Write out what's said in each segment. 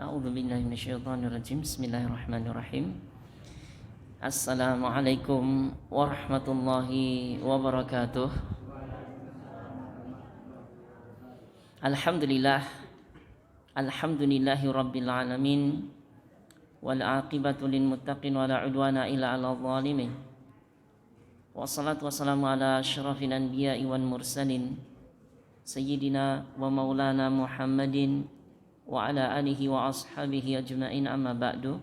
A'udzubillahi minasyaitonirrajim. Bismillahirrahmanirrahim. Assalamualaikum warahmatullahi wabarakatuh. Alhamdulillah. Alhamdulillahi rabbil alamin. Wal aqibatu lil muttaqin wala udwana illa 'alal zalimin. Wassalatu wassalamu ala asyrafil anbiya'i wal mursalin sayyidina wa maulana Muhammadin wa ala alihi wa ashabihi ajma'in, amma ba'du.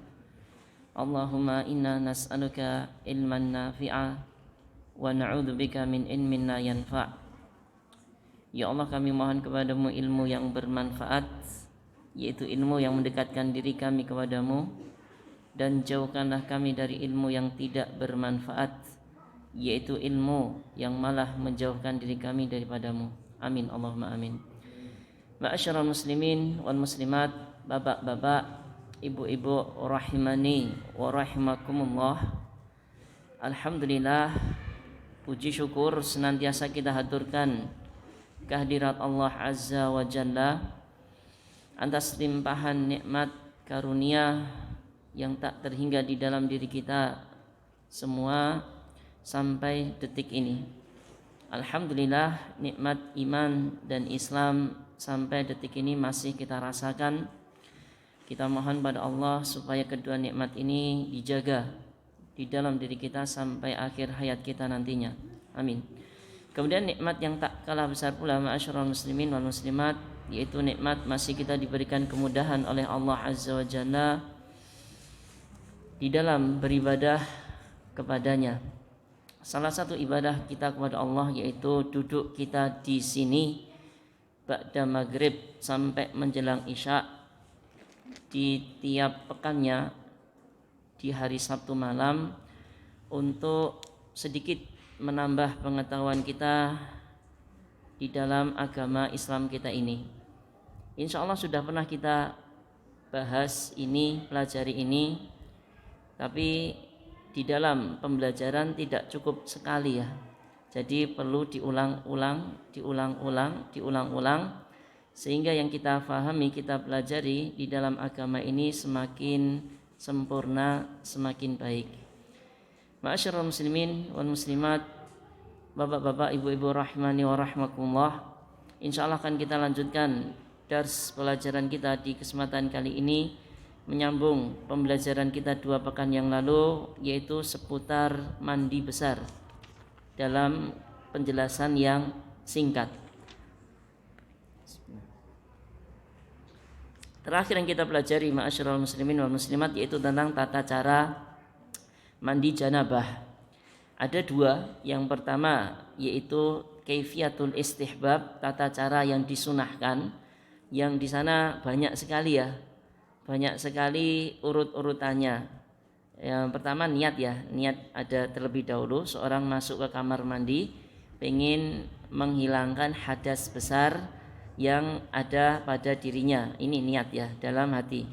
Allahumma inna nas'aluka ilman nafi'a wa na'udzubika min ilmin la yanfa'. Ya Allah, kami mohon kepadamu ilmu yang bermanfaat, yaitu ilmu yang mendekatkan diri kami kepadamu, dan jauhkanlah kami dari ilmu yang tidak bermanfaat, yaitu ilmu yang malah menjauhkan diri kami daripadamu. Amin, Allahumma amin. Ma'asyiral muslimin wal muslimat, bapak-bapak, ibu-ibu rahimani wa rahimakumullah. Alhamdulillah, puji syukur senantiasa kita haturkan kehadirat Allah Azza wa Jalla atas limpahan nikmat karunia yang tak terhingga di dalam diri kita semua sampai detik ini. Alhamdulillah, nikmat iman dan Islam sampai detik ini masih kita rasakan. Kita mohon pada Allah supaya kedua nikmat ini dijaga di dalam diri kita sampai akhir hayat kita nantinya. Amin. Kemudian nikmat yang tak kalah besar pula, ma'asyiral muslimin wal muslimat, yaitu nikmat masih kita diberikan kemudahan oleh Allah Azza wa Jalla di dalam beribadah kepadanya. Salah satu ibadah kita kepada Allah yaitu duduk kita di sini ba'da maghrib sampai menjelang isya di tiap pekannya di hari Sabtu malam, untuk sedikit menambah pengetahuan kita di dalam agama Islam kita ini. Insya Allah sudah pernah kita bahas ini, pelajari ini, tapi di dalam pembelajaran tidak cukup sekali ya. Jadi perlu diulang-ulang sehingga yang kita fahami, kita pelajari di dalam agama ini semakin sempurna, semakin baik. Ma'asyiral muslimin wal muslimat, bapak-bapak, ibu-ibu rahimani wa rahmakumullah. Insyaallah akan kita lanjutkan dars pelajaran kita di kesempatan kali ini, menyambung pembelajaran kita 2 pekan yang lalu, yaitu seputar mandi besar dalam penjelasan yang singkat. Terakhir yang kita pelajari, ma'asyiral muslimin wal muslimat, yaitu tentang tata cara mandi janabah. Ada 2. Yang pertama yaitu kaifiyatul istihbab, tata cara yang disunahkan, yang di sana banyak sekali ya. Banyak sekali urut-urutannya. Yang pertama niat ya. Niat ada terlebih dahulu. Seorang masuk ke kamar mandi pengen menghilangkan hadas besar yang ada pada dirinya. Ini niat ya, dalam hati.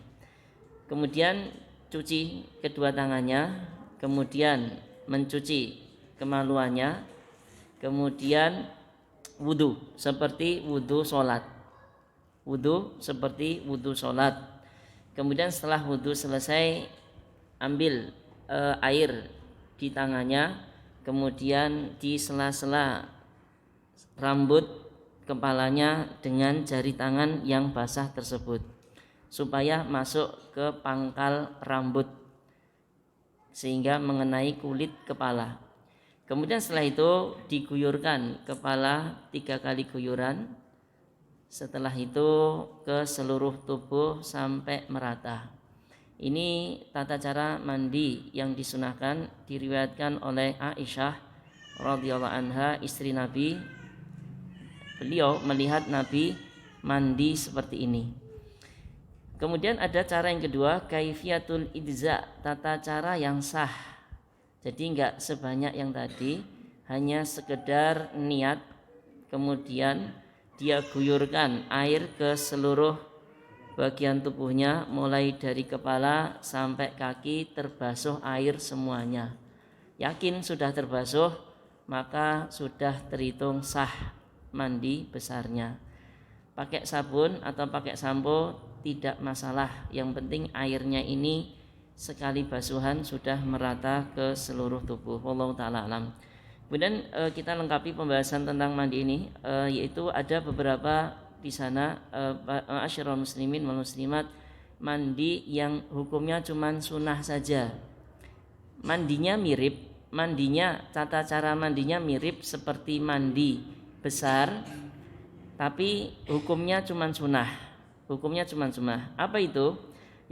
Kemudian cuci kedua tangannya, kemudian mencuci kemaluannya, kemudian wudu seperti wudu sholat. Kemudian setelah wudu selesai, ambil air di tangannya, kemudian di sela-sela rambut kepalanya dengan jari tangan yang basah tersebut supaya masuk ke pangkal rambut sehingga mengenai kulit kepala. Kemudian setelah itu diguyurkan kepala 3 kali guyuran. Setelah itu ke seluruh tubuh sampai merata. Ini tata cara mandi yang disunahkan, diriwayatkan oleh Aisyah radhiyallahu anha, istri Nabi. Beliau melihat Nabi mandi seperti ini. Kemudian ada cara yang kedua, kaifiyatul idza, tata cara yang sah. Jadi enggak sebanyak yang tadi, hanya sekedar niat, kemudian dia guyurkan air ke seluruh bagian tubuhnya, mulai dari kepala sampai kaki terbasuh air semuanya. Yakin sudah terbasuh, maka sudah terhitung sah mandi besarnya. Pakai sabun atau pakai sampo tidak masalah, yang penting airnya ini sekali basuhan sudah merata ke seluruh tubuh. Wallahu taala alam. Kemudian kita lengkapi pembahasan tentang mandi ini, yaitu ada beberapa di sana ma'asyiral muslimin wal muslimat, mandi yang hukumnya cuman sunnah saja. Tata cara mandinya mirip seperti mandi besar, tapi hukumnya cuma sunnah. Apa itu?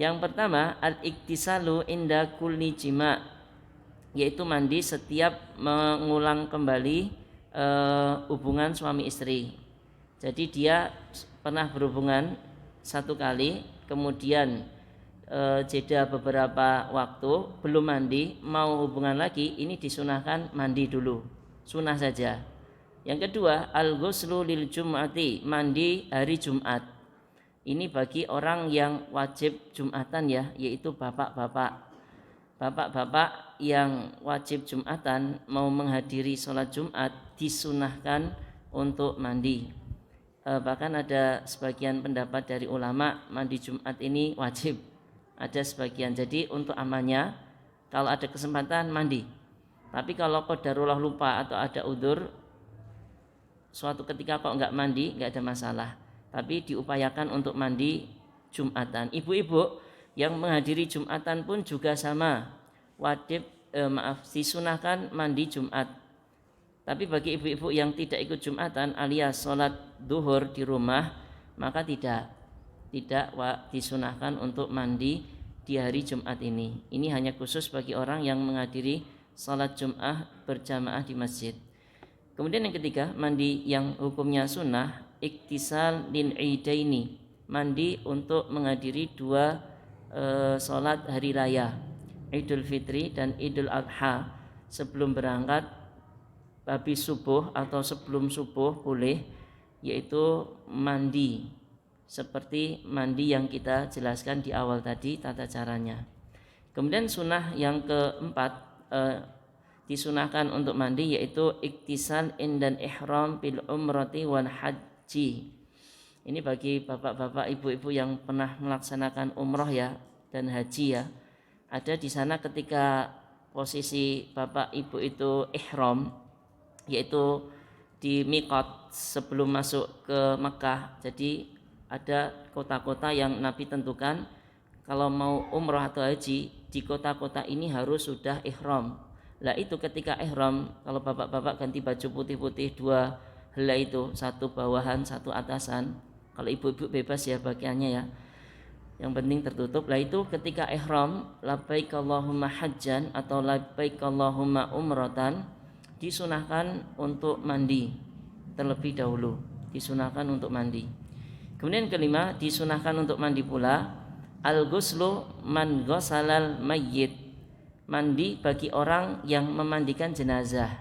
Yang pertama, al-iktisalu inda kulli jima', yaitu mandi setiap mengulang kembali hubungan suami istri. Jadi dia pernah berhubungan satu kali, kemudian jeda beberapa waktu belum mandi, mau hubungan lagi, ini disunahkan mandi dulu, sunnah saja. Yang kedua, al-ghuslu lil jum'ati, mandi hari Jumat. Ini bagi orang yang wajib Jumatan ya, yaitu bapak-bapak yang wajib Jumatan mau menghadiri sholat Jumat disunahkan untuk mandi. Bahkan ada sebagian pendapat dari ulama mandi Jumat ini wajib, ada sebagian. Jadi untuk amannya kalau ada kesempatan mandi, tapi kalau qadarullah lupa atau ada udzur suatu ketika kok enggak mandi, enggak ada masalah, tapi diupayakan untuk mandi Jumatan. Ibu-ibu yang menghadiri Jumatan pun juga sama, wajib disunahkan mandi Jumat. Tapi bagi ibu-ibu yang tidak ikut Jumatan alias sholat duhur di rumah, maka tidak disunahkan untuk mandi di hari Jumat ini. Ini hanya khusus bagi orang yang menghadiri sholat Jum'ah berjamaah di masjid. Kemudian yang ketiga, mandi yang hukumnya sunnah, iktisal lil idaini, mandi untuk menghadiri dua sholat hari raya, Idul Fitri dan Idul Adha. Sebelum berangkat, habis subuh atau sebelum subuh boleh, yaitu mandi seperti mandi yang kita jelaskan di awal tadi tata caranya. Kemudian sunnah yang keempat, disunahkan untuk mandi, yaitu iktisal indan ihram bil umrati wal haji. Ini bagi bapak-bapak, ibu-ibu yang pernah melaksanakan umroh ya dan haji ya. Ada di sana ketika posisi bapak ibu itu ihram, yaitu di miqat sebelum masuk ke Mekah. Jadi ada kota-kota yang Nabi tentukan kalau mau umroh atau haji di kota-kota ini harus sudah ihram. Lah itu ketika ihram, kalau bapak-bapak ganti baju putih-putih dua helai itu, satu bawahan satu atasan. Kalau ibu-ibu bebas ya bagiannya ya, yang penting tertutup. Lah itu ketika ihram, labbaik Allahumma hajjan atau labbaik Allahumma umratan, disunahkan untuk mandi terlebih dahulu, disunahkan untuk mandi. Kemudian kelima, disunahkan untuk mandi pula al-ghuslu man ghasalal mayyit, mandi bagi orang yang memandikan jenazah.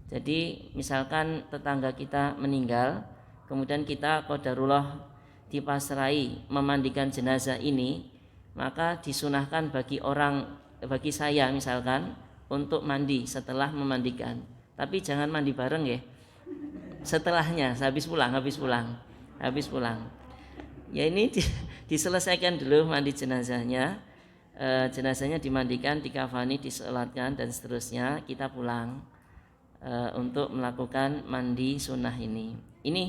Jadi misalkan tetangga kita meninggal, kemudian kita qadarullah dipasrai memandikan jenazah ini, maka disunahkan bagi saya misalkan untuk mandi setelah memandikan. Tapi jangan mandi bareng ya, setelahnya habis pulang. Ya ini diselesaikan dulu mandi jenazahnya. Jenazahnya dimandikan, dikafani, disolatkan dan seterusnya, kita pulang untuk melakukan mandi sunnah ini. Ini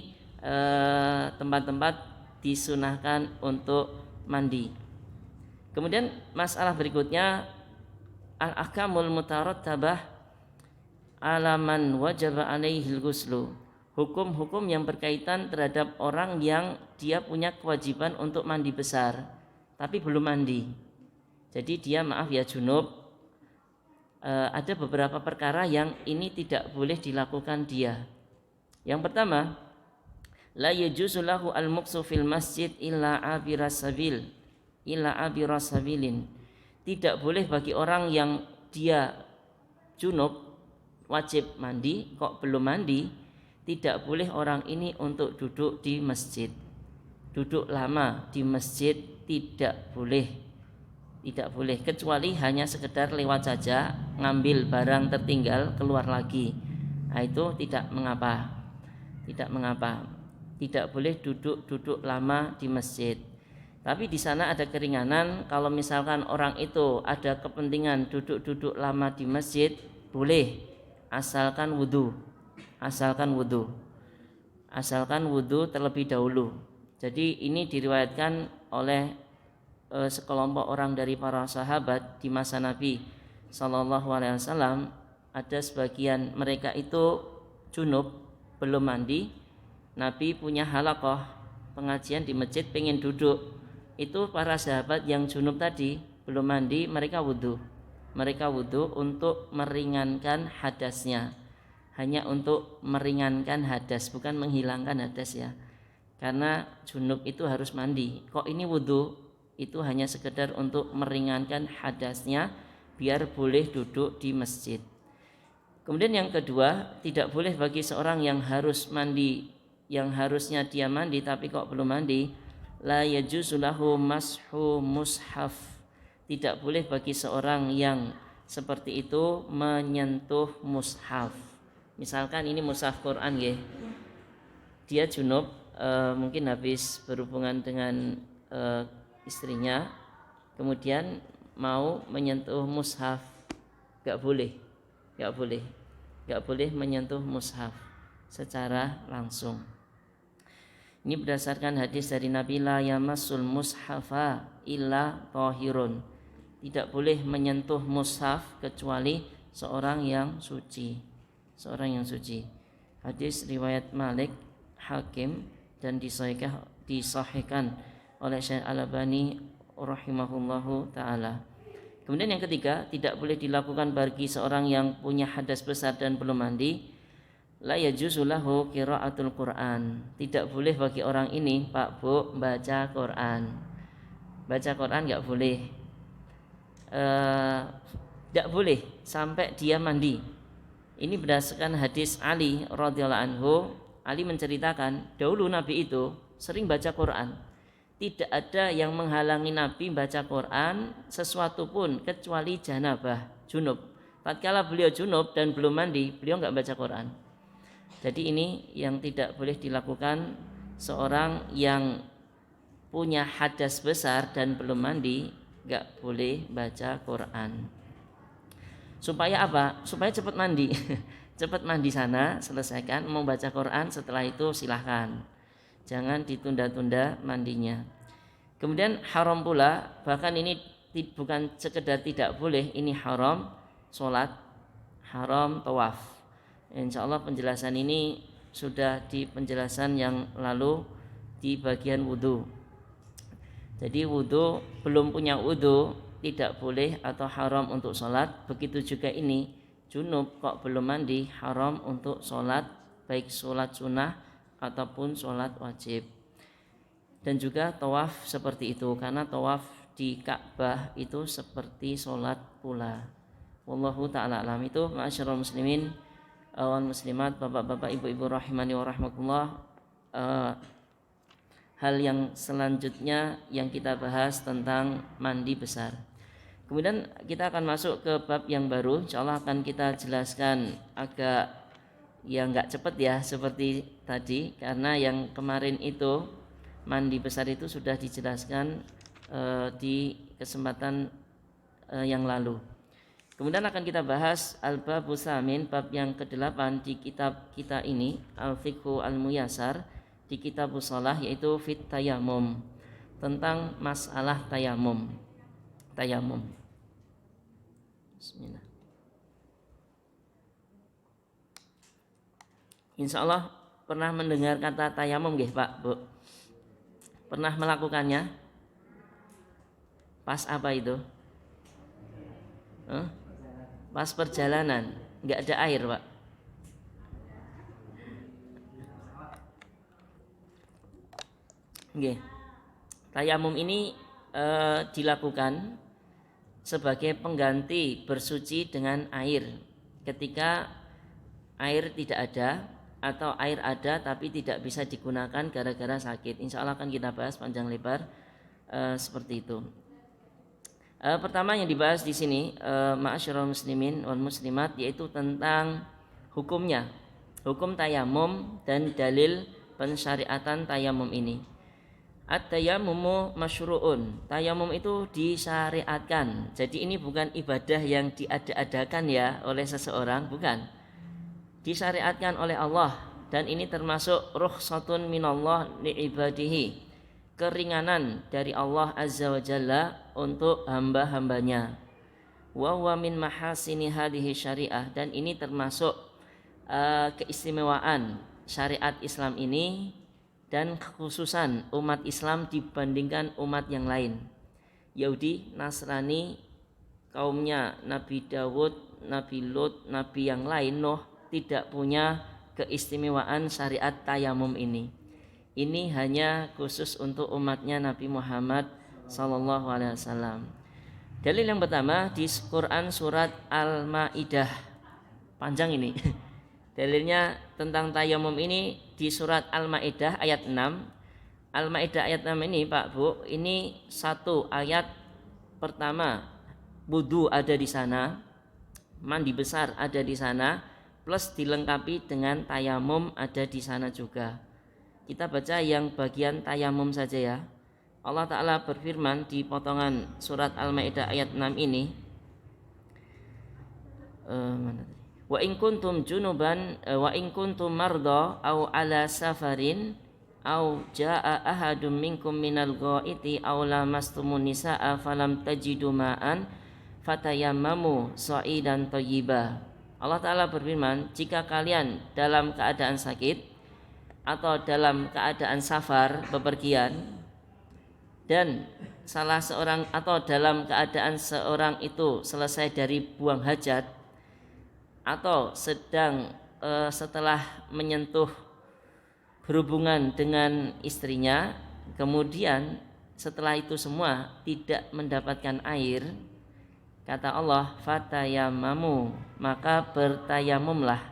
tempat-tempat disunahkan untuk mandi. Kemudian masalah berikutnya, al-ahkamul mutarattabah ala man wajaba alaihil ghuslu, hukum-hukum yang berkaitan terhadap orang yang dia punya kewajiban untuk mandi besar tapi belum mandi. Jadi dia junub. Ada beberapa perkara yang ini tidak boleh dilakukan dia. Yang pertama, la yajuzu lahu al-muqsu fil masjid illa abirasabilin. Tidak boleh bagi orang yang dia junub wajib mandi kok belum mandi, tidak boleh orang ini untuk duduk di masjid. Duduk lama di masjid tidak boleh, kecuali hanya sekedar lewat saja, ngambil barang tertinggal keluar lagi. Nah, itu tidak mengapa. Tidak boleh duduk lama di masjid. Tapi di sana ada keringanan, kalau misalkan orang itu ada kepentingan duduk-duduk lama di masjid, boleh, asalkan wudhu, asalkan wudhu, asalkan wudhu terlebih dahulu. Jadi ini diriwayatkan oleh sekelompok orang dari para sahabat di masa Nabi Sallallahu Alaihi Wasallam. Ada sebagian mereka itu junub, belum mandi. Nabi punya halaqah pengajian di masjid, pengen duduk. Itu para sahabat yang junub tadi belum mandi, mereka wudhu untuk meringankan hadasnya, hanya untuk meringankan hadas, bukan menghilangkan hadas ya, karena junub itu harus mandi. Kok ini wudhu? Itu hanya sekedar untuk meringankan hadasnya biar boleh duduk di masjid. Kemudian yang kedua, tidak boleh bagi seorang yang harus mandi, yang harusnya dia mandi tapi kok belum mandi, la yajuzu lahu mashu mushaf. Tidak boleh bagi seorang yang seperti itu menyentuh mushaf. Misalkan ini mushaf Quran ya. Dia junub, mungkin habis berhubungan dengan istrinya, kemudian mau menyentuh mushaf, gak boleh menyentuh mushaf secara langsung. Ini berdasarkan hadis dari Nabi, la yamassul mushafa illa tahirun. Tidak boleh menyentuh mushaf kecuali seorang yang suci. Hadis riwayat Malik, Hakim, dan disahihkan oleh Syekh Al-Albani rahimahullahu taala. Kemudian yang ketiga, tidak boleh dilakukan bagi seorang yang punya hadas besar dan belum mandi. La yajuzu lahu qiraatul Quran. Tidak boleh bagi orang ini, Pak Bu, baca Quran. Baca Quran enggak boleh. Enggak boleh sampai dia mandi. Ini berdasarkan hadis Ali radhiyallahu anhu. Ali menceritakan, dahulu Nabi itu sering baca Quran. Tidak ada yang menghalangi Nabi baca Quran sesuatu pun kecuali janabah, junub. Tatkala beliau junub dan belum mandi, beliau enggak baca Quran. Jadi ini yang tidak boleh dilakukan seorang yang punya hadas besar dan belum mandi, enggak boleh baca Quran. Supaya apa? Supaya cepat mandi. Cepat mandi sana, selesaikan, mau baca Quran, setelah itu silahkan. Jangan ditunda-tunda mandinya. Kemudian haram pula, bahkan ini bukan sekedar tidak boleh, ini haram sholat, haram tawaf. Insya Allah penjelasan ini sudah di penjelasan yang lalu di bagian wudhu. Jadi wudhu, belum punya wudhu tidak boleh atau haram untuk sholat. Begitu juga ini, junub kok belum mandi, haram untuk sholat, baik sholat sunnah ataupun sholat wajib. Dan juga tawaf seperti itu, karena tawaf di Ka'bah itu seperti sholat pula. Wallahu ta'ala alam. Itu ma'asyiral muslimin wal muslimat, bapak-bapak, ibu-ibu rahimani wa rahmatullah. Hal yang selanjutnya yang kita bahas tentang mandi besar. Kemudian kita akan masuk ke bab yang baru. Insyaallah akan kita jelaskan agak enggak cepat ya seperti tadi, karena yang kemarin itu mandi besar itu sudah dijelaskan di kesempatan yang lalu. Kemudian akan kita bahas al-babu samin, bab yang ke-8 di kitab kita ini, al-fiqhu al-muyassar, di kitab shalah, yaitu fit tayamum, tentang masalah tayamum. Bismillah. Insyaallah pernah mendengar kata tayamum nggih Pak, Bu? Pernah melakukannya? Pas apa itu? Pas perjalanan, enggak ada air, Pak. Nggih. Tayamum ini dilakukan sebagai pengganti bersuci dengan air ketika air tidak ada atau air ada tapi tidak bisa digunakan gara-gara sakit. Insya Allah akan kita bahas panjang lebar seperti itu. Pertama yang dibahas di sini, ma'asyiral muslimin wal muslimat, yaitu tentang hukumnya, hukum tayamum dan dalil pensyariatan tayamum ini. At-tayammumu masyru'un. Tayamum itu disyariatkan. Jadi ini bukan ibadah yang diada-adakan ya oleh seseorang, bukan. Disyariatkan oleh Allah dan ini termasuk rukhsatun minallah li'ibadihi. Keringanan dari Allah Azza wa Jalla untuk hamba-hambanya. Wa huwa min mahasini hadhihi syariah, dan ini termasuk keistimewaan syariat Islam ini dan kekhususan umat Islam dibandingkan umat yang lain. Yahudi, Nasrani, kaumnya Nabi Dawud, Nabi Lut, Nabi yang lain Nuh tidak punya keistimewaan syariat tayamum ini. Ini hanya khusus untuk umatnya Nabi Muhammad sallallahu alaihi wasallam. Dalil yang pertama di Quran surat Al-Maidah. Panjang ini. Dalilnya tentang tayamum ini di surat Al-Maidah ayat 6. Al-Maidah ayat 6 ini Pak Bu, ini satu ayat pertama wudu ada di sana, mandi besar ada di sana, plus dilengkapi dengan tayamum ada di sana juga. Kita baca yang bagian tayamum saja ya. Allah Ta'ala berfirman di potongan surat Al-Maidah ayat 6 ini, wa in kuntum junuban wa in kuntum marda au ala safarin au jaa ahadum minkum minal ghaiti aw lamastumun nisaa falam tajidu ma'an fatayammamu sa'idan thayyiba. Allah Ta'ala berfirman, jika kalian dalam keadaan sakit atau dalam keadaan safar bepergian dan salah seorang atau dalam keadaan seorang itu selesai dari buang hajat atau sedang setelah menyentuh berhubungan dengan istrinya, kemudian setelah itu semua tidak mendapatkan air, kata Allah, fatayamamu, maka bertayamumlah,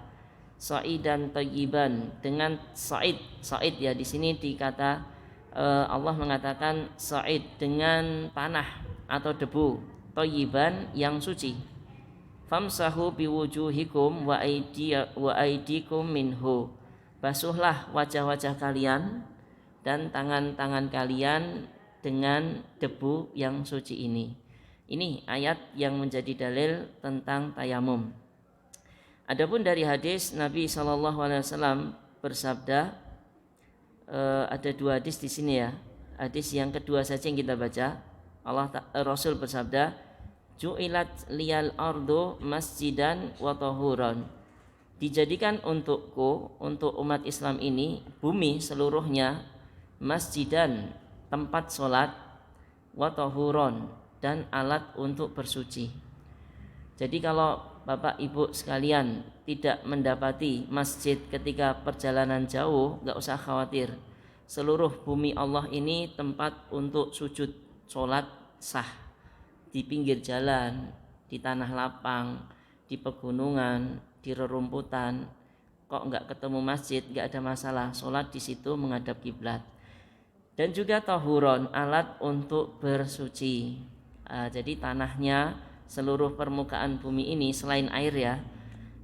sa'idan thayyiban, dengan sa'id ya di sini dikata Allah mengatakan sa'id dengan tanah atau debu, thayyiban yang suci. Famsahu biwujuhikum wa aydikum minhu. Basuhlah wajah-wajah kalian dan tangan-tangan kalian dengan debu yang suci ini. Ini ayat yang menjadi dalil tentang tayamum. Adapun dari hadis Nabi SAW bersabda, ada dua hadis di sini ya. Hadis yang kedua saja yang kita baca. Rasul bersabda, ju'ilat liyal ardu masjidan wa tahuran. Dijadikan untukku, untuk umat Islam ini, bumi seluruhnya masjidan, tempat sholat, wa tahuran, dan alat untuk bersuci. Jadi kalau Bapak Ibu sekalian tidak mendapati masjid ketika perjalanan jauh, gak usah khawatir. Seluruh bumi Allah ini tempat untuk sujud sholat sah. Di pinggir jalan, di tanah lapang, di pegunungan, di rerumputan, kok nggak ketemu masjid, nggak ada masalah, sholat di situ menghadap kiblat. Dan juga tahuron, alat untuk bersuci. Jadi tanahnya, seluruh permukaan bumi ini selain air ya,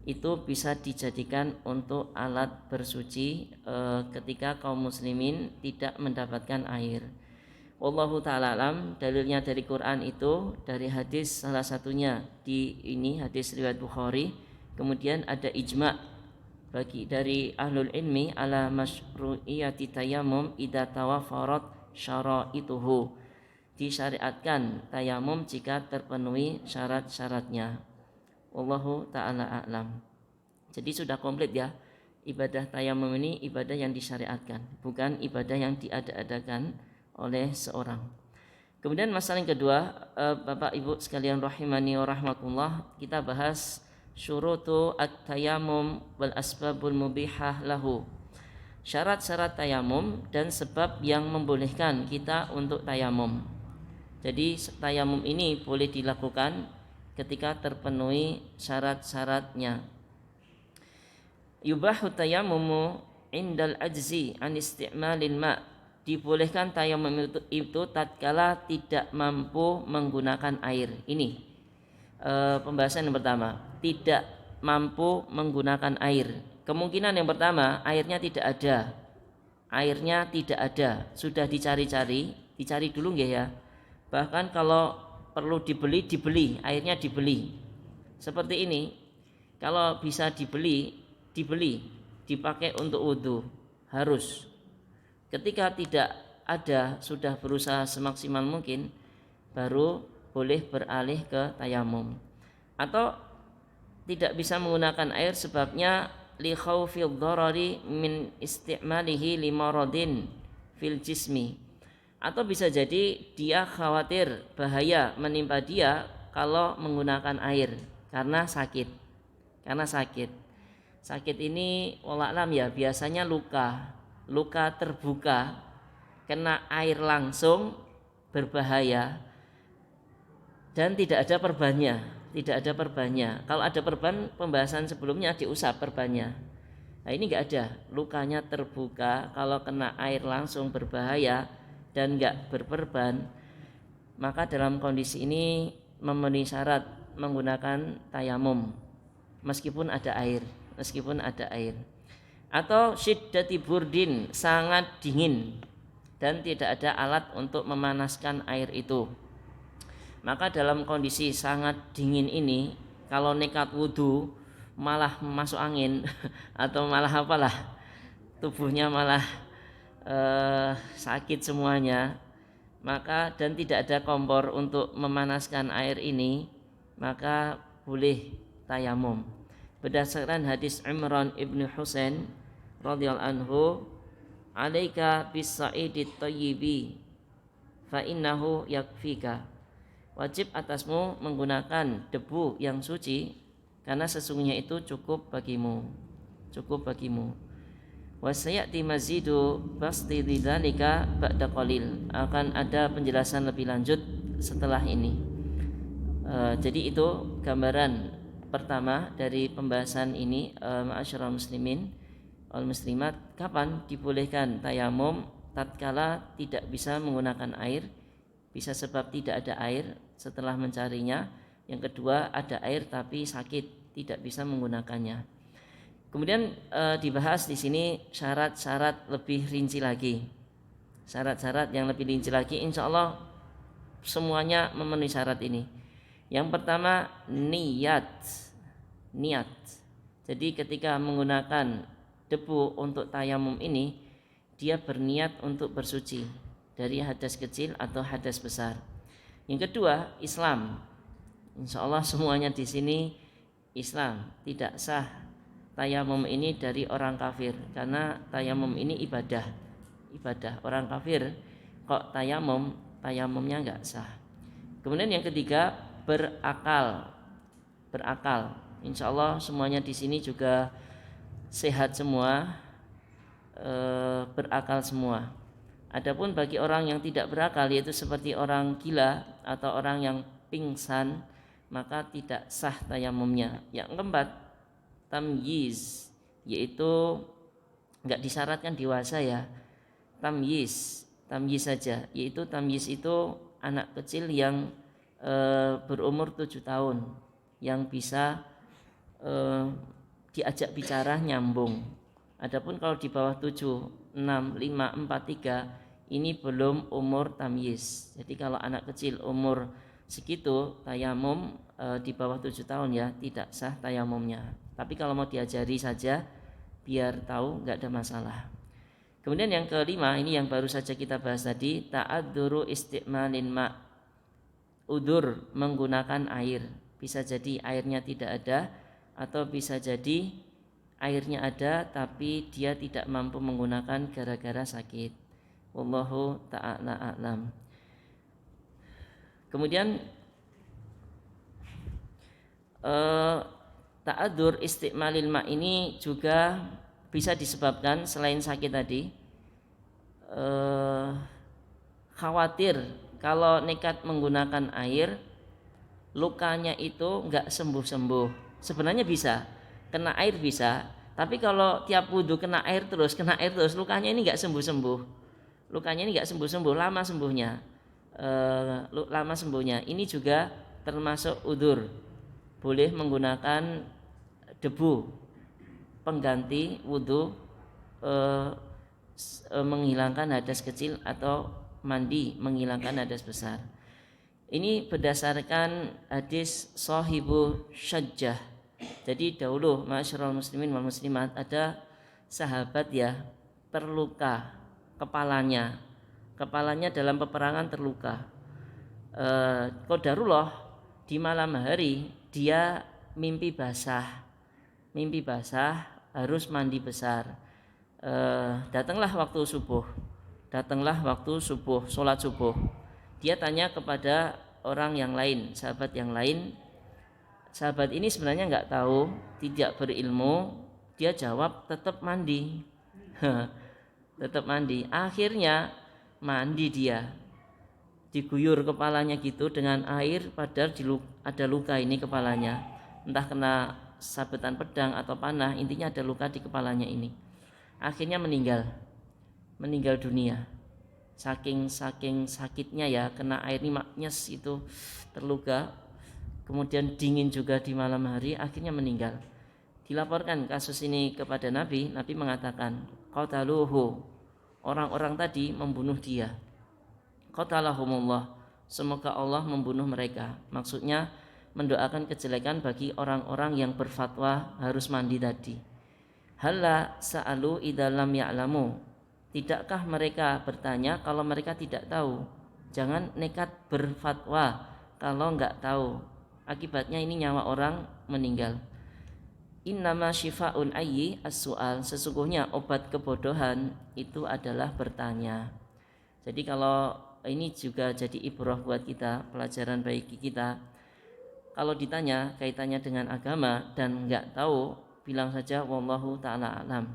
itu bisa dijadikan untuk alat bersuci ketika kaum muslimin tidak mendapatkan air. Wallahu ta'ala alam. Dalilnya dari Quran itu, dari hadis salah satunya di ini hadis riwayat Bukhari. Kemudian ada ijma' bagi dari ahlul ilmi ala masyru'iyati tayammum idza tawafarat syara'ituhu. Disyariatkan tayamum jika terpenuhi syarat-syaratnya. Wallahu ta'ala a'lam. Jadi sudah komplit ya. Ibadah tayamum ini ibadah yang disyariatkan, bukan ibadah yang diada-adakan oleh seorang. Kemudian masalah yang kedua, Bapak Ibu sekalian rahimani wa rahmatullah, kita bahas syurutu at-tayammum wal asbabul mubihah lahu. Syarat-syarat tayamum dan sebab yang membolehkan kita untuk tayamum. Jadi tayamum ini boleh dilakukan ketika terpenuhi syarat-syaratnya. Yubahu tayammumu indal ajzi an isti'malil ma'. Dibolehkan tayamum itu tatkala tidak mampu menggunakan air. Ini pembahasan yang pertama, tidak mampu menggunakan air. Kemungkinan yang pertama, airnya tidak ada. airnya tidak ada, sudah dicari dulu nggih ya. Bahkan kalau perlu dibeli, airnya dibeli. Seperti ini, kalau bisa dibeli, dipakai untuk wudhu, harus. Ketika tidak ada, sudah berusaha semaksimal mungkin, baru boleh beralih ke tayamum. Atau tidak bisa menggunakan air sebabnya li khaufil dharari min istimalihi limaradin fil jismi, atau bisa jadi dia khawatir bahaya menimpa dia kalau menggunakan air karena sakit. Sakit ini wallah alam ya, biasanya luka terbuka kena air langsung berbahaya dan tidak ada perbannya. Kalau ada perban, pembahasan sebelumnya diusap perbannya. Nah ini enggak ada, lukanya terbuka, kalau kena air langsung berbahaya dan enggak berperban, maka dalam kondisi ini memenuhi syarat menggunakan tayamum meskipun ada air. Atau syiddati burdin, sangat dingin dan tidak ada alat untuk memanaskan air itu. Maka dalam kondisi sangat dingin ini, kalau nekat wudhu malah masuk angin atau malah apalah, tubuhnya malah sakit semuanya, maka dan tidak ada kompor untuk memanaskan air ini, maka boleh tayamum. Berdasarkan hadis Imran ibn Husain radhiyallahu anhu, alaika bis sa'idit thayyibi fa innahu yakfika, wajib atasmu menggunakan debu yang suci karena sesungguhnya itu cukup bagimu. Wasayati mazidu basti lidzalika ba'da qalil, akan ada penjelasan lebih lanjut setelah ini. Jadi itu gambaran pertama dari pembahasan ini, ma'asyiral muslimin wal muslimat, kapan dibolehkan tayamum tatkala tidak bisa menggunakan air. Bisa sebab tidak ada air setelah mencarinya. Yang kedua, ada air tapi sakit, tidak bisa menggunakannya. Kemudian dibahas di sini syarat-syarat lebih rinci lagi. Syarat-syarat yang lebih rinci lagi, insya Allah semuanya memenuhi syarat ini. Yang pertama, niat. Jadi ketika menggunakan debu untuk tayamum ini, dia berniat untuk bersuci dari hadas kecil atau hadas besar. Yang kedua, Islam. Insya Allah semuanya di sini Islam. Tidak sah tayamum ini dari orang kafir, karena tayamum ini ibadah. Orang kafir kok tayamumnya enggak sah. Kemudian yang ketiga, berakal. Insya Allah semuanya di sini juga sehat semua, berakal semua. Adapun bagi orang yang tidak berakal, yaitu seperti orang gila atau orang yang pingsan, maka tidak sah tayamumnya. Yang keempat, tamyiz, yaitu enggak disyaratkan dewasa ya. Tamyiz saja, yaitu tamyiz itu anak kecil yang berumur 7 tahun yang bisa diajak bicara nyambung. Adapun kalau di bawah 7, 6, 5, 4, 3 ini belum umur tamyiz. Jadi kalau anak kecil umur segitu tayamum di bawah 7 tahun ya tidak sah tayamumnya. Tapi kalau mau diajari saja biar tahu enggak ada masalah. Kemudian yang kelima, ini yang baru saja kita bahas tadi, ta'adzuru isti'malin ma'. Udur menggunakan air. Bisa jadi airnya tidak ada, atau bisa jadi airnya ada tapi dia tidak mampu menggunakan gara-gara sakit. Wallahu ta'ala a'lam. Kemudian ta'adzur isti'malil ma' ini juga bisa disebabkan selain sakit tadi, khawatir kalau nekat menggunakan air lukanya itu enggak sembuh-sembuh. Sebenarnya bisa, kena air bisa, tapi kalau tiap wudu kena air terus, lukanya ini enggak sembuh-sembuh. Lama sembuhnya. Ini juga termasuk udzur. Boleh menggunakan debu pengganti wudu menghilangkan hadas kecil atau mandi menghilangkan hadas besar. Ini berdasarkan hadis Sahibu Syajjah. Jadi dahulu ma'asyiral muslimin wal muslimat, ada sahabat ya terluka kepalanya dalam peperangan terluka. Qadarullah di malam hari dia mimpi basah harus mandi besar. Datanglah waktu subuh, sholat subuh. Dia tanya kepada orang yang lain, sahabat yang lain. Sahabat ini sebenarnya nggak tahu, tidak berilmu. Dia jawab tetap mandi. Tetap mandi. Akhirnya mandi dia. Diguyur kepalanya gitu dengan air, padahal ada luka ini kepalanya. Entah kena sabetan pedang atau panah, intinya ada luka di kepalanya ini. Akhirnya meninggal dunia. Saking sakitnya ya, kena air ini nyes itu, terluka. Kemudian dingin juga di malam hari, akhirnya meninggal. Dilaporkan kasus ini kepada Nabi mengatakan, qataluhu, orang-orang tadi membunuh dia. Qatalahumullah, semoga Allah membunuh mereka. Maksudnya mendoakan kejelekan bagi orang-orang yang berfatwa harus mandi tadi. Halla sa'alu idza lam ya'lamu, tidakkah mereka bertanya kalau mereka tidak tahu? Jangan nekat berfatwa kalau enggak tahu. Akibatnya ini nyawa orang meninggal. Innama syifa'un ayyi as-su'al, sesungguhnya obat kebodohan itu adalah bertanya. Jadi kalau ini juga jadi ibrah buat kita, pelajaran bagi kita. Kalau ditanya kaitannya dengan agama dan enggak tahu, bilang saja wallahu ta'ala alam.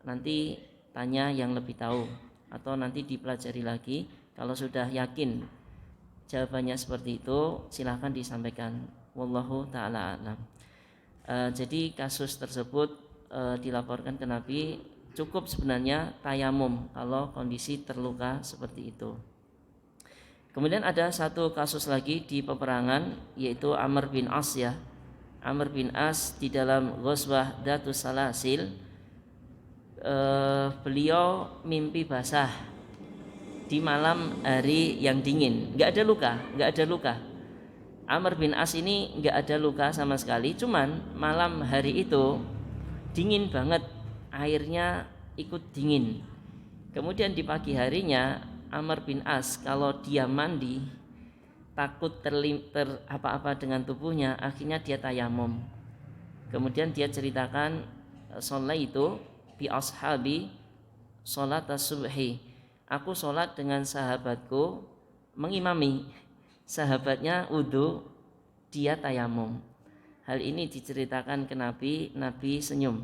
Nanti tanya yang lebih tahu, atau nanti dipelajari lagi. Kalau sudah yakin jawabannya seperti itu, silahkan disampaikan wallahu ta'ala alam. Jadi kasus tersebut dilaporkan ke Nabi. Cukup sebenarnya tayamum kalau kondisi terluka seperti itu. Kemudian ada satu kasus lagi di peperangan, yaitu Amr bin As ya. Amr bin As di dalam Ghazwah Datus Salasil, beliau mimpi basah di malam hari yang dingin, nggak ada luka. Amr bin As ini nggak ada luka sama sekali, cuman malam hari itu dingin banget, airnya ikut dingin. Kemudian di pagi harinya Amr bin As kalau dia mandi takut apa-apa dengan tubuhnya, akhirnya dia tayamum. Kemudian dia ceritakan, sholaitu bi ashabi sholat as-subhi, aku sholat dengan sahabatku mengimami, sahabatnya wudu, dia tayamum. Hal ini diceritakan ke Nabi, Nabi senyum,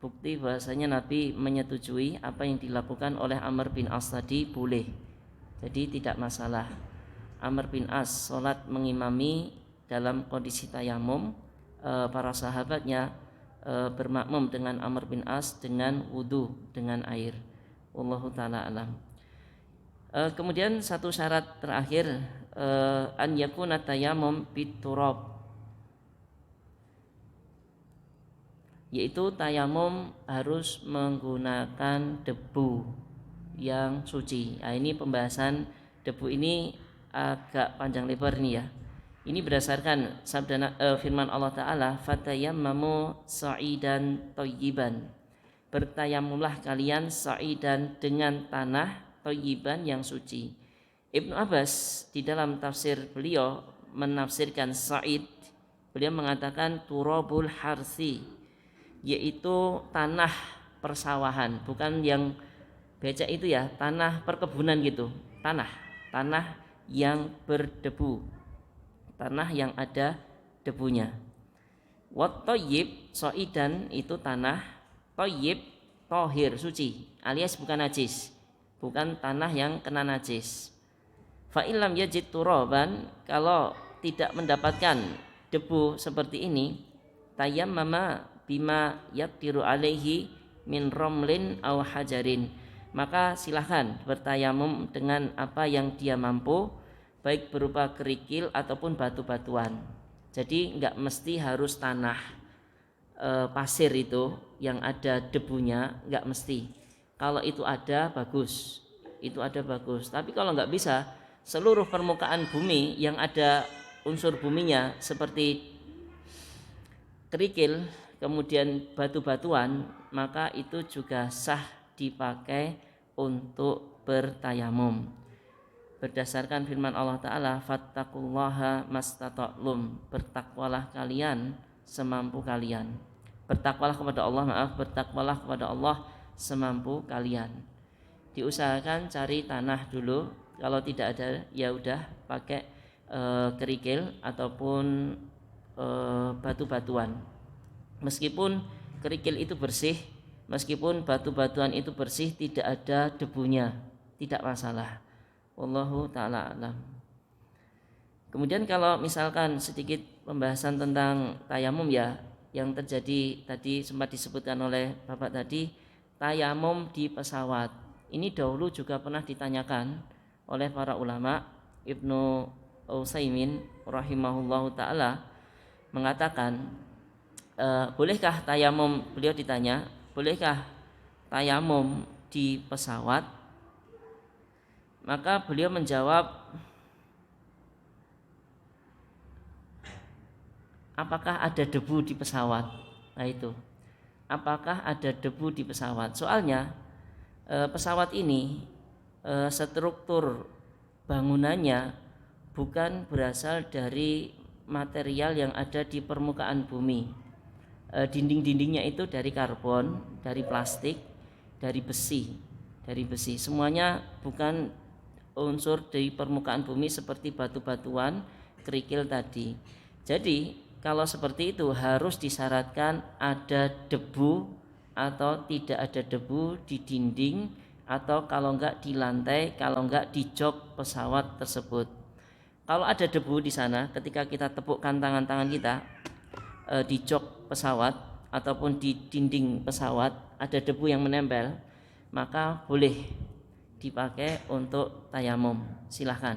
bukti bahasanya Nabi menyetujui apa yang dilakukan oleh Amr bin As tadi boleh, jadi tidak masalah. Amr bin As sholat mengimami dalam kondisi tayamum, para sahabatnya bermakmum dengan Amr bin As dengan wudu dengan air. Wallahu ta'ala alam. Kemudian satu syarat terakhir, an yakuna tayamum biturab, yaitu tayamum harus menggunakan debu yang suci. Nah, ini pembahasan debu ini agak panjang lebar nih ya. Ini berdasarkan sabda firman Allah Ta'ala, fatayammamu sa'idan thayyiban, bertayamumlah kalian sa'idan dengan tanah, thayyiban yang suci. Ibnu Abbas di dalam tafsir beliau menafsirkan sa'id, beliau mengatakan turabul harsi, yaitu tanah persawahan, bukan yang becak itu ya, tanah perkebunan gitu, tanah yang berdebu, tanah yang ada debunya. Wat thayyib, soidan itu tanah, thayyib tohir, suci, alias bukan najis, bukan tanah yang kena najis. Fa illam yajid turaban, kalau tidak mendapatkan debu seperti ini, tayammama bima yaqdiru alaihi min romlin aw hajarin, maka silahkan bertayamum dengan apa yang dia mampu, baik berupa kerikil ataupun batu-batuan. Jadi enggak mesti harus tanah pasir itu, yang ada debunya, nggak mesti. Kalau itu ada bagus, tapi kalau nggak bisa, seluruh permukaan bumi yang ada unsur buminya seperti kerikil kemudian batu-batuan, maka itu juga sah dipakai untuk bertayamum. Berdasarkan firman Allah Ta'ala, fattaqullaha mastata'lum, bertakwalah kalian semampu kalian. Bertakwalah kepada Allah semampu kalian. Diusahakan cari tanah dulu, kalau tidak ada ya udah pakai kerikil ataupun batu-batuan. Meskipun kerikil itu bersih, meskipun batu-batuan itu bersih, tidak ada debunya, tidak masalah. Wallahu ta'ala alam. Kemudian kalau misalkan sedikit pembahasan tentang tayamum ya, yang terjadi tadi sempat disebutkan oleh Bapak tadi, tayamum di pesawat. Ini dahulu juga pernah ditanyakan oleh para ulama. Ibnu Utsaimin rahimahullahu ta'ala mengatakan, bolehkah tayamum, beliau ditanya, bolehkah tayamum di pesawat? Maka beliau menjawab, apakah ada debu di pesawat? Nah itu, apakah ada debu di pesawat? Soalnya pesawat ini struktur bangunannya bukan berasal dari material yang ada di permukaan bumi. Dinding-dindingnya itu dari karbon, dari plastik, dari besi. Semuanya bukan unsur dari permukaan bumi seperti batu-batuan, kerikil tadi. Jadi kalau seperti itu harus disyaratkan ada debu atau tidak ada debu di dinding, atau kalau enggak di lantai, kalau enggak di jok pesawat tersebut. Kalau ada debu di sana, ketika kita tepukkan tangan-tangan kita di jok pesawat ataupun di dinding pesawat, ada debu yang menempel, maka boleh dipakai untuk tayamum, silahkan.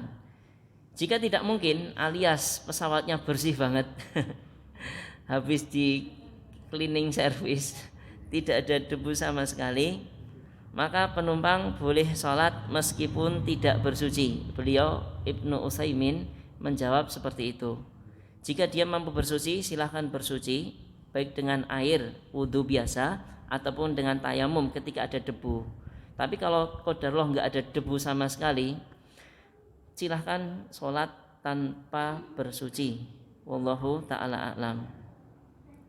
Jika tidak mungkin alias pesawatnya bersih banget habis di cleaning service, tidak ada debu sama sekali, maka penumpang boleh sholat meskipun tidak bersuci. Beliau Ibnu Utsaimin menjawab seperti itu. Jika dia mampu bersuci, silahkan bersuci, baik dengan air wudhu biasa ataupun dengan tayamum ketika ada debu. Tapi kalau qadarullah nggak ada debu sama sekali, silahkan sholat tanpa bersuci. Wallahu ta'ala a'lam.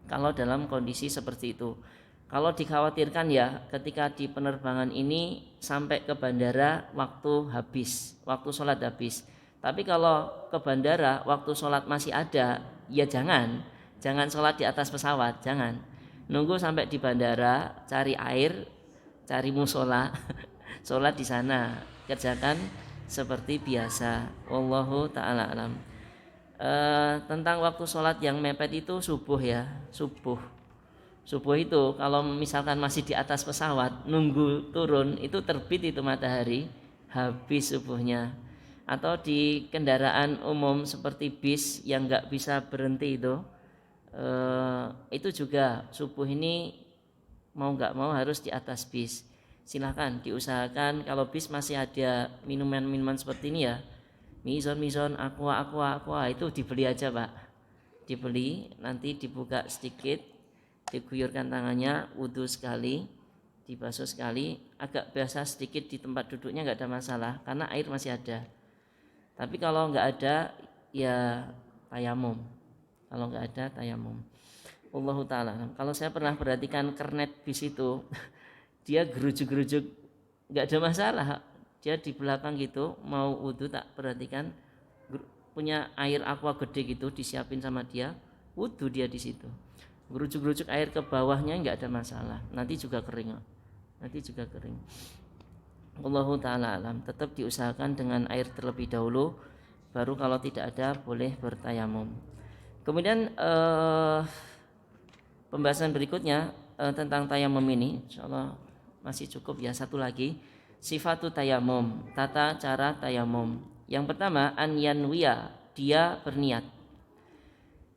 Kalau dalam kondisi seperti itu. Kalau dikhawatirkan ya, ketika di penerbangan ini sampai ke bandara waktu sholat habis. Tapi kalau ke bandara waktu sholat masih ada, ya jangan sholat di atas pesawat, jangan. Nunggu sampai di bandara, cari air, cari musola, sholat di sana, kerjakan seperti biasa. Wallahu ta'ala alam. Tentang waktu sholat yang mepet itu subuh ya, subuh itu kalau misalkan masih di atas pesawat, nunggu turun itu terbit itu matahari, habis subuhnya. Atau di kendaraan umum seperti bis yang nggak bisa berhenti itu juga subuh ini mau nggak mau harus di atas bis. Silahkan diusahakan kalau bis masih ada minuman seperti ini ya, mizon, aqua itu dibeli aja Pak, dibeli, nanti dibuka sedikit, diguyurkan tangannya, wudhu sekali, dibasuh sekali, agak basah sedikit di tempat duduknya nggak ada masalah karena air masih ada. Tapi kalau nggak ada ya tayamum, kalau nggak ada tayamum. Allahu ta'ala. Kalau saya pernah perhatikan kernet bis itu, dia gerujuk-gerujuk nggak ada masalah. Dia di belakang gitu mau wudhu, tak perhatikan punya air aqua gede gitu disiapin sama dia, wudhu dia di situ. Gerujuk-gerujuk air ke bawahnya nggak ada masalah. Nanti juga kering. Allahu ta'ala alam. Tetap diusahakan dengan air terlebih dahulu, baru kalau tidak ada boleh bertayamum. Kemudian pembahasan berikutnya tentang tayamum ini, insyaallah masih cukup ya, satu lagi, sifatu tayamum, tata cara tayamum. Yang pertama, an yanwiya, dia berniat.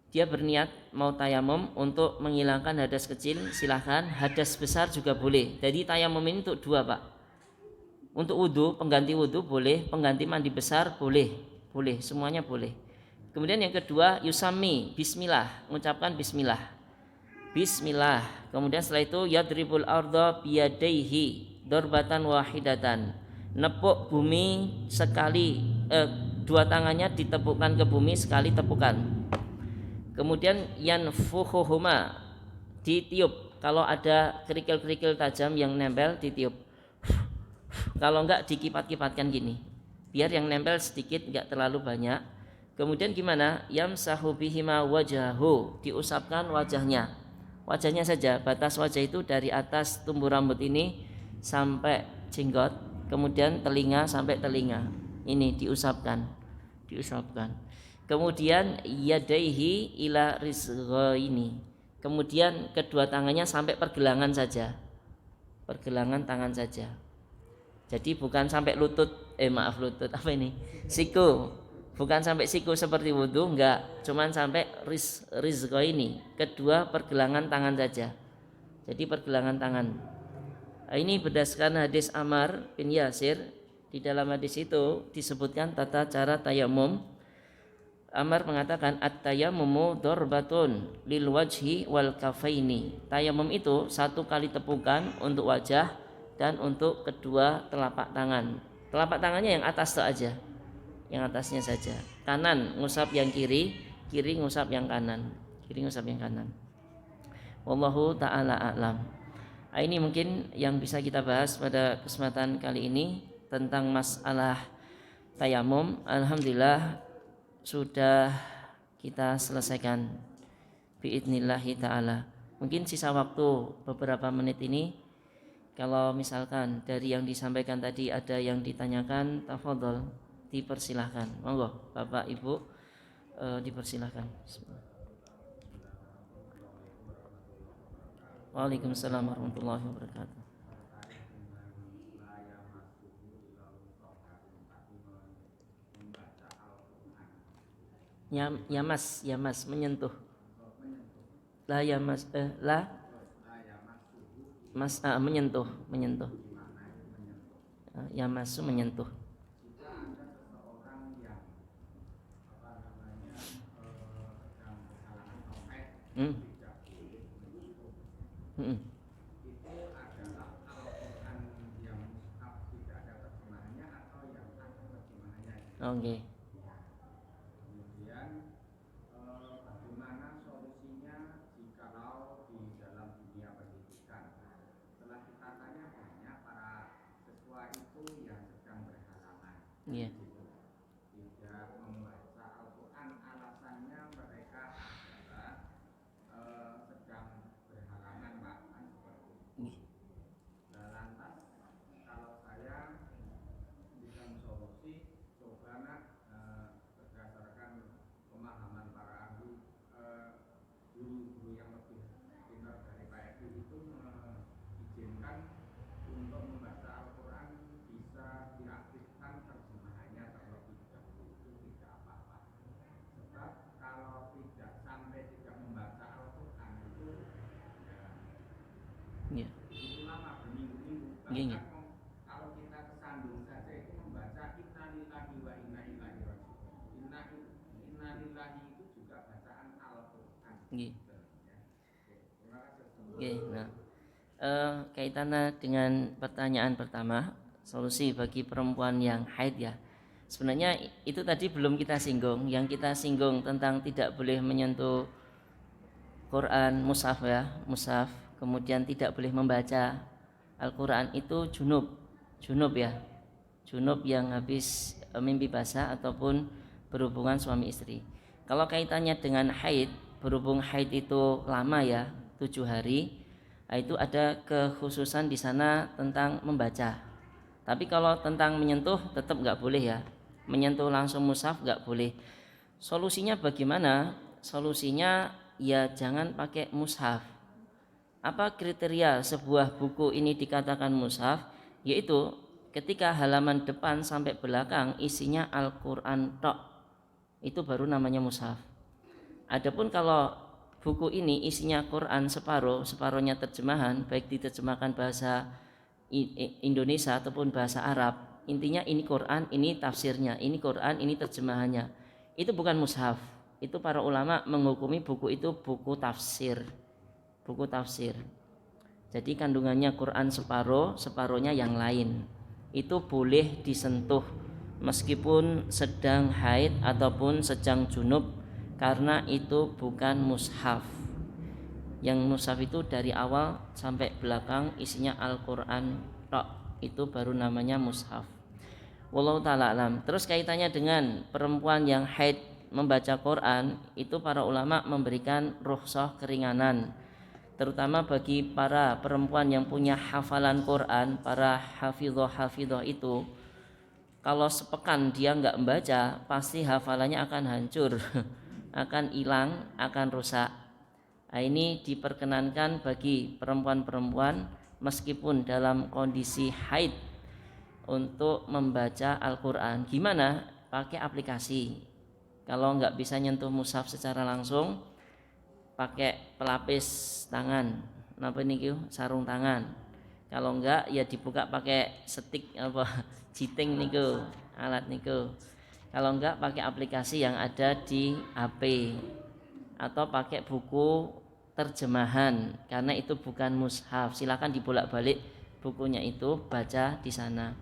dia berniat mau tayamum untuk menghilangkan hadas kecil, silahkan. Hadas besar juga boleh. Jadi tayamum ini untuk dua, Pak. Untuk wudhu, pengganti wudhu boleh, pengganti mandi besar boleh, semuanya boleh. Kemudian yang kedua, yusami, bismillah, mengucapkan bismillah. Bismillah. Kemudian setelah itu yadribul arda biyadaihi darbatan wahidatan. Nepuk bumi sekali, dua tangannya ditepukkan ke bumi sekali tepukan. Kemudian yanfuhuhuma, ditiup. Kalau ada kerikil-kerikil tajam yang nempel ditiup. Kalau enggak dikipat-kipatkan gini, biar yang nempel sedikit, enggak terlalu banyak. Kemudian gimana? Yamsahu bihima wajahu, diusapkan wajahnya. Wajahnya saja, batas wajah itu dari atas tumbuh rambut ini sampai jenggot, kemudian telinga sampai telinga. Ini diusapkan. Kemudian yadaihi ila rizghaini. Kemudian kedua tangannya sampai pergelangan saja. Pergelangan tangan saja. Jadi bukan sampai lutut, siku. Bukan sampai siku seperti wudu, enggak. Cuman sampai rizghaini, kedua pergelangan tangan saja. Jadi pergelangan tangan. Ini berdasarkan hadis Ammar bin Yasir. Di dalam hadis itu disebutkan tata cara tayamum. Ammar mengatakan at-tayammumu darbatun lil wajhi wal kafaini. Tayamum itu satu kali tepukan untuk wajah dan untuk kedua telapak tangan. Telapak tangannya yang atas itu aja, yang atasnya saja. Kanan ngusap yang kiri, kiri ngusap yang kanan, Wallahu ta'ala a'lam. Ini mungkin yang bisa kita bahas pada kesempatan kali ini tentang masalah tayamum. Alhamdulillah sudah kita selesaikan biidnillahi ta'ala. Mungkin sisa waktu beberapa menit ini, kalau misalkan dari yang disampaikan tadi ada yang ditanyakan, tafadhol, dipersilahkan. Monggo Bapak Ibu, dipersilahkan. Waalaikumsalam warahmatullahi wabarakatuh. Yamas menyentuh. La yamas menyentuh. Yamasu menyentuh. Oke. Bagaimana solusinya jikalau di dalam dunia pendidikan setelah kita tanya banyak para siswa itu yang sedang berhalangan, tidak membaca Al-Quran, alasannya mereka adalah sedang berhalangan, Pak, kan seperti itu. Lantas kalau saya berikan solusi, coba berdasarkan pemahaman para ahli, guru-guru yang lebih pintar dari Pak Edi itu mengizinkan untuk membaca Al-Quran bisa diaktifkan terjemahannya terlebih dahulu, itu tidak apa-apa. Sebab kalau tidak membaca Al-Quran itu itu lama berminggu-minggu. Bahkan kalau kita kesandung saja itu membaca innalillahi wa inna ilaihi raji'un. Innalillahi itu juga bacaan Al-Quran. Terima kasih. Kaitannya dengan pertanyaan pertama, solusi bagi perempuan yang haid ya. Sebenarnya itu tadi belum kita singgung. Yang kita singgung tentang tidak boleh menyentuh Quran, mushaf ya, mushaf. Kemudian tidak boleh membaca Al-Quran itu junub ya, junub yang habis mimpi basah ataupun berhubungan suami istri. Kalau kaitannya dengan haid, berhubung haid itu lama ya, 7 hari, itu ada kekhususan di sana tentang membaca. Tapi kalau tentang menyentuh tetap nggak boleh ya, menyentuh langsung mushaf nggak boleh. Solusinya bagaimana? Solusinya ya jangan pakai mushaf. Apa kriteria sebuah buku ini dikatakan mushaf? Yaitu ketika halaman depan sampai belakang isinya Al-Quran tok, itu baru namanya mushaf. Adapun kalau buku ini isinya Quran separuh, separuhnya terjemahan, baik diterjemahkan bahasa Indonesia ataupun bahasa Arab, intinya ini Quran, ini tafsirnya, ini Quran, ini terjemahannya, itu bukan mushaf. Itu para ulama menghukumi buku itu buku tafsir, buku tafsir. Jadi kandungannya Quran separuh, separuhnya yang lain. Itu boleh disentuh meskipun sedang haid ataupun sedang junub, karena itu bukan mushaf. Yang mushaf itu dari awal sampai belakang isinya Al-Quran tok, itu baru namanya mushaf. Wallahu ta'ala alam. Terus kaitannya dengan perempuan yang haid membaca Quran, itu para ulama memberikan rukhsah keringanan, terutama bagi para perempuan yang punya hafalan Quran, para hafidhah itu. Kalau sepekan dia nggak membaca, pasti hafalannya akan hancur, akan hilang, akan rusak. Nah, ini diperkenankan bagi perempuan-perempuan meskipun dalam kondisi haid untuk membaca Al-Quran. Gimana? Pakai aplikasi. Kalau nggak bisa nyentuh mushaf secara langsung, pakai pelapis tangan, napa niku, sarung tangan. Kalau enggak ya dibuka pakai stick apa jiting niku, alat niku. Kalau enggak pakai aplikasi yang ada di HP atau pakai buku terjemahan, karena itu bukan mushaf. Silakan dibolak-balik bukunya itu, baca di sana.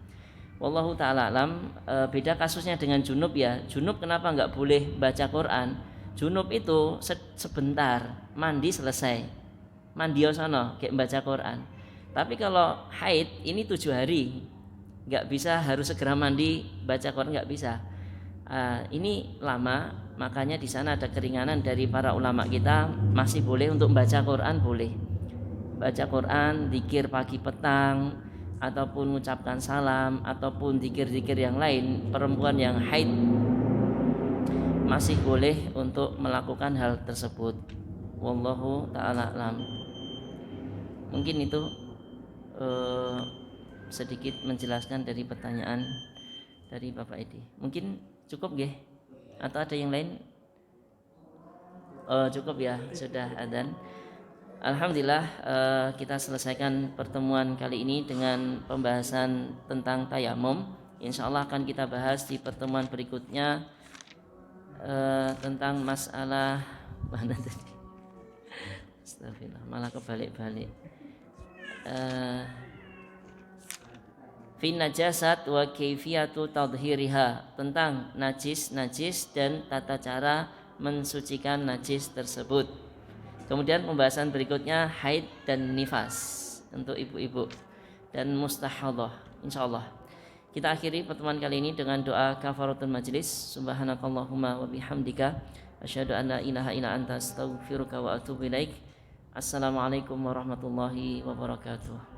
Wallahu ta'ala alam. Beda kasusnya dengan junub ya. Junub kenapa enggak boleh baca Quran? Junub itu sebentar, mandi selesai, mandi sono kayak baca Quran. Tapi kalau haid ini 7 hari, nggak bisa harus segera mandi baca Quran, nggak bisa. Ini lama, makanya di sana ada keringanan dari para ulama kita, masih boleh untuk baca Quran, boleh baca Quran, zikir pagi petang, ataupun mengucapkan salam, ataupun zikir-zikir yang lain. Perempuan yang haid masih boleh untuk melakukan hal tersebut. Wallahu ta'ala alam. Mungkin itu sedikit menjelaskan dari pertanyaan dari Bapak Edi. Mungkin cukup nggih? Atau ada yang lain? Cukup ya, sudah adzan. Alhamdulillah, kita selesaikan pertemuan kali ini dengan pembahasan tentang tayamum. Insyaallah akan kita bahas di pertemuan berikutnya tentang masalah mana tadi? Astagfirullah, malah kebalik-balik. Fi najasat wa kaifiyatu tadhhiriha, tentang najis dan tata cara mensucikan najis tersebut. Kemudian pembahasan berikutnya haid dan nifas untuk ibu-ibu dan mustahadhah, insyaallah. Kita akhiri pertemuan kali ini dengan doa kafaratul majlis. Subhanakallahumma wa bihamdika asyhadu an la ilaha illa anta astaghfiruka wa atubu ilaik. Assalamualaikum warahmatullahi wabarakatuh.